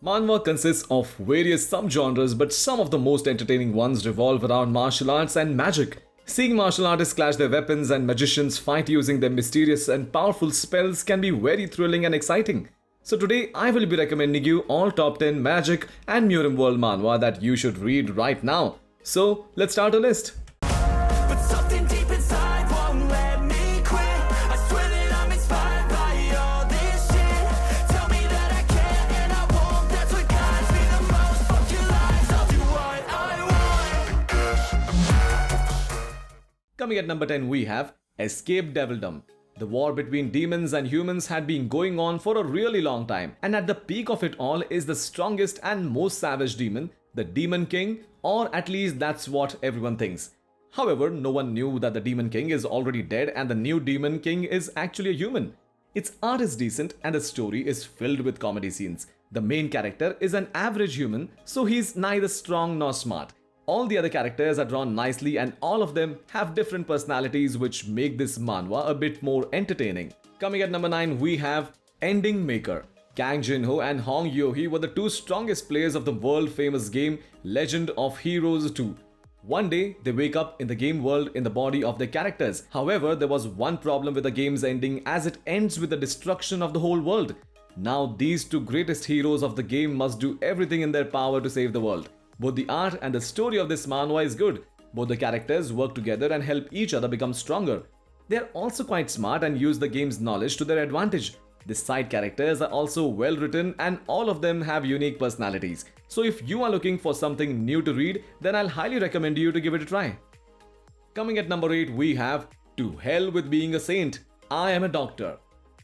Manhwa consists of various subgenres, but some of the most entertaining ones revolve around martial arts and magic. Seeing martial artists clash their weapons and magicians fight using their mysterious and powerful spells can be very thrilling and exciting. So today I will be recommending you all top 10 magic and Murim world manhwa that you should read right now. So let's start a list. But something deep inside won't let me quit. I swear that I'm inspired by all this shit. Tell me that I can and I won't. That's what guides me the most. Fuck your lies, I'll do what I want. Coming at number 10 we have Escape Devildom. The war between demons and humans had been going on for a really long time, and at the peak of it all is the strongest and most savage demon, the Demon King, or at least that's what everyone thinks. However, no one knew that the Demon King is already dead and the new Demon King is actually a human. Its art is decent and the story is filled with comedy scenes. The main character is an average human, so he's neither strong nor smart. All the other characters are drawn nicely and all of them have different personalities which make this manhwa a bit more entertaining. Coming at number 9 we have Ending Maker. Kang Jin-ho and Hong Yo-hee were the two strongest players of the world famous game Legend of Heroes 2. One day, they wake up in the game world in the body of their characters. However, there was one problem with the game's ending as it ends with the destruction of the whole world. Now, these two greatest heroes of the game must do everything in their power to save the world. Both the art and the story of this manhwa is good. Both the characters work together and help each other become stronger. They are also quite smart and use the game's knowledge to their advantage. The side characters are also well written and all of them have unique personalities. So if you are looking for something new to read, then I'll highly recommend you to give it a try. Coming at number 8 we have To Hell with Being a Saint. I Am a Doctor.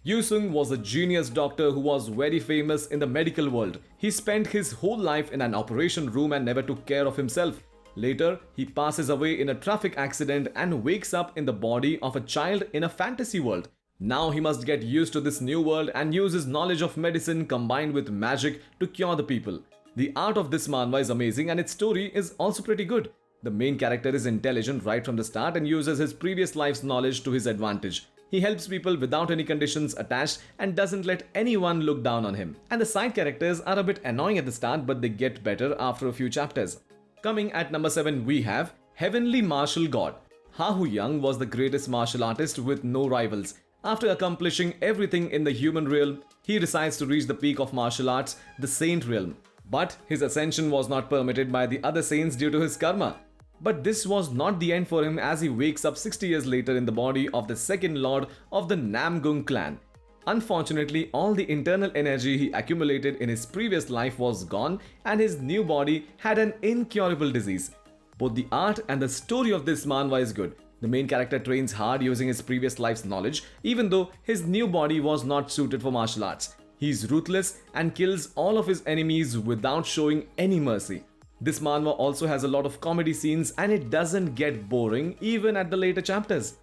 Yu-sung was a genius doctor who was very famous in the medical world. He spent his whole life in an operation room and never took care of himself. Later, he passes away in a traffic accident and wakes up in the body of a child in a fantasy world. Now he must get used to this new world and use his knowledge of medicine combined with magic to cure the people. The art of this manhwa is amazing and its story is also pretty good. The main character is intelligent right from the start and uses his previous life's knowledge to his advantage. He helps people without any conditions attached and doesn't let anyone look down on him. And the side characters are a bit annoying at the start, but they get better after a few chapters. Coming at number 7 we have Heavenly Martial God. Ha Hu Young was the greatest martial artist with no rivals. After accomplishing everything in the human realm, he decides to reach the peak of martial arts, the Saint realm. But his ascension was not permitted by the other saints due to his karma. But this was not the end for him as he wakes up 60 years later in the body of the second lord of the Namgung clan. Unfortunately, all the internal energy he accumulated in his previous life was gone and his new body had an incurable disease. Both the art and the story of this manhwa is good. The main character trains hard using his previous life's knowledge, even though his new body was not suited for martial arts. He's ruthless and kills all of his enemies without showing any mercy. This manhwa also has a lot of comedy scenes and it doesn't get boring even at the later chapters.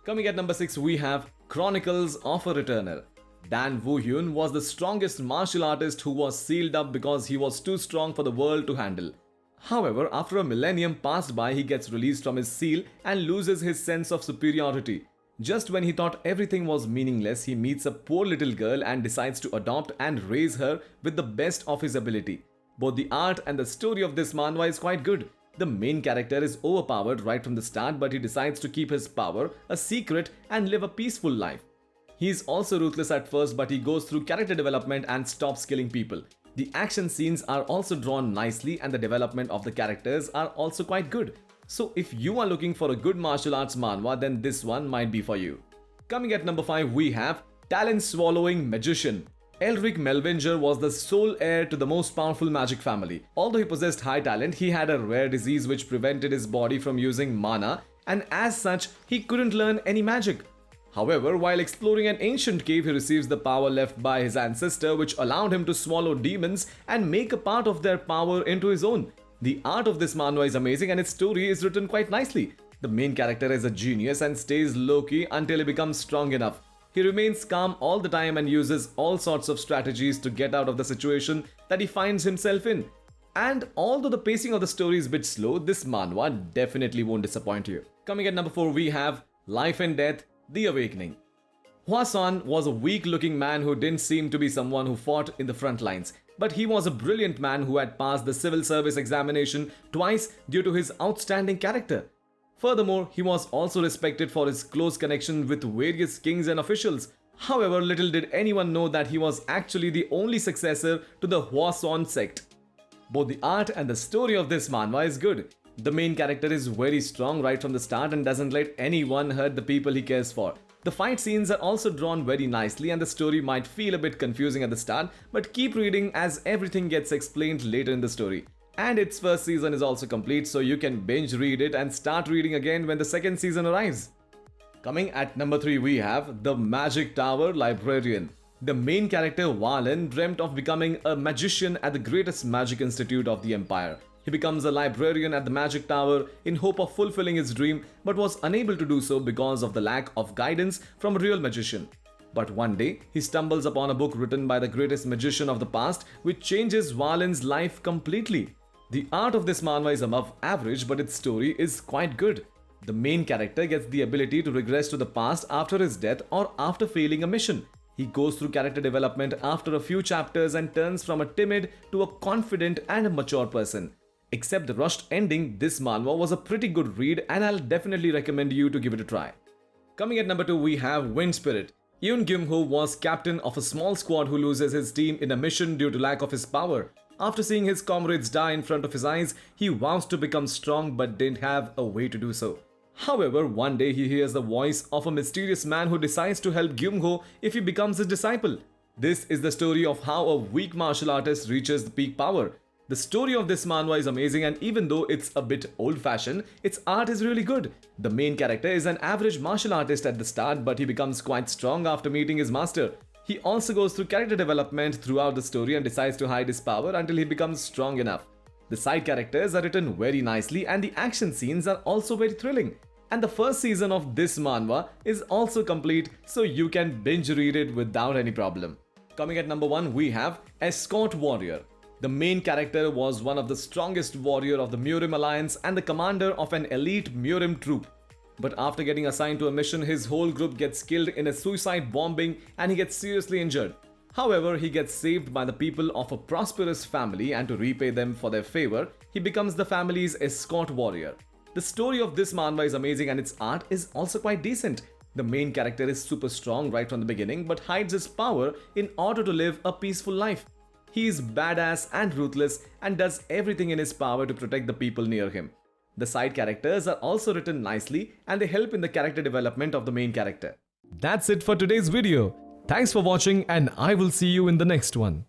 Coming at number 6 we have Chronicles of a Returner. Dan Woo-hyun was the strongest martial artist who was sealed up because he was too strong for the world to handle. However, after a millennium passed by, he gets released from his seal and loses his sense of superiority. Just when he thought everything was meaningless, he meets a poor little girl and decides to adopt and raise her with the best of his ability. Both the art and the story of this manhwa is quite good. The main character is overpowered right from the start, but he decides to keep his power a secret and live a peaceful life. He is also ruthless at first, but he goes through character development and stops killing people. The action scenes are also drawn nicely and the development of the characters are also quite good. So if you are looking for a good martial arts manhwa, then this one might be for you. Coming at number 5 we have Talent Swallowing Magician. Elric Melvinger was the sole heir to the most powerful magic family. Although he possessed high talent, he had a rare disease which prevented his body from using mana, and as such, he couldn't learn any magic. However, while exploring an ancient cave, he receives the power left by his ancestor which allowed him to swallow demons and make a part of their power into his own. The art of this manhwa is amazing and its story is written quite nicely. The main character is a genius and stays low-key until he becomes strong enough. He remains calm all the time and uses all sorts of strategies to get out of the situation that he finds himself in. And although the pacing of the story is a bit slow, this manhwa definitely won't disappoint you. Coming at number 4 we have Life and Death, The Awakening. Hwa-san was a weak-looking man who didn't seem to be someone who fought in the front lines. but he was a brilliant man who had passed the civil service examination twice due to his outstanding character. Furthermore, he was also respected for his close connection with various kings and officials. However, little did anyone know that he was actually the only successor to the Hwaseon sect. Both the art and the story of this manhwa is good. The main character is very strong right from the start and doesn't let anyone hurt the people he cares for. The fight scenes are also drawn very nicely and the story might feel a bit confusing at the start, but keep reading as everything gets explained later in the story. And its first season is also complete, so you can binge read it and start reading again when the second season arrives. Coming at number 3, we have The Magic Tower Librarian. The main character Valen dreamt of becoming a magician at the greatest magic institute of the empire. He becomes a librarian at the Magic Tower in hope of fulfilling his dream, but was unable to do so because of the lack of guidance from a real magician. But one day, he stumbles upon a book written by the greatest magician of the past, which changes Valen's life completely. The art of this manhwa is above average, but its story is quite good. The main character gets the ability to regress to the past after his death or after failing a mission. He goes through character development after a few chapters and turns from a timid to a confident and a mature person. Except the rushed ending, this manhwa was a pretty good read and I'll definitely recommend you to give it a try. Coming at number 2, we have Wind Spirit. Yoon Gyung-ho was captain of a small squad who loses his team in a mission due to lack of his power. After seeing his comrades die in front of his eyes, he vows to become strong but didn't have a way to do so. However, one day he hears the voice of a mysterious man who decides to help Gyung-ho if he becomes his disciple. This is the story of how a weak martial artist reaches the peak power. The story of this manhwa is amazing, and even though it's a bit old-fashioned, its art is really good. The main character is an average martial artist at the start, but he becomes quite strong after meeting his master. He also goes through character development throughout the story and decides to hide his power until he becomes strong enough. The side characters are written very nicely and the action scenes are also very thrilling. And the first season of this manhwa is also complete, so you can binge read it without any problem. Coming at number 1, we have Escort Warrior. The main character was one of the strongest warrior of the Murim alliance and the commander of an elite Murim troop. But after getting assigned to a mission, his whole group gets killed in a suicide bombing and he gets seriously injured. However, he gets saved by the people of a prosperous family, and to repay them for their favor, he becomes the family's escort warrior. The story of this manhwa is amazing and its art is also quite decent. The main character is super strong right from the beginning but hides his power in order to live a peaceful life. He is badass and ruthless and does everything in his power to protect the people near him. The side characters are also written nicely and they help in the character development of the main character. That's it for today's video. Thanks for watching and I will see you in the next one.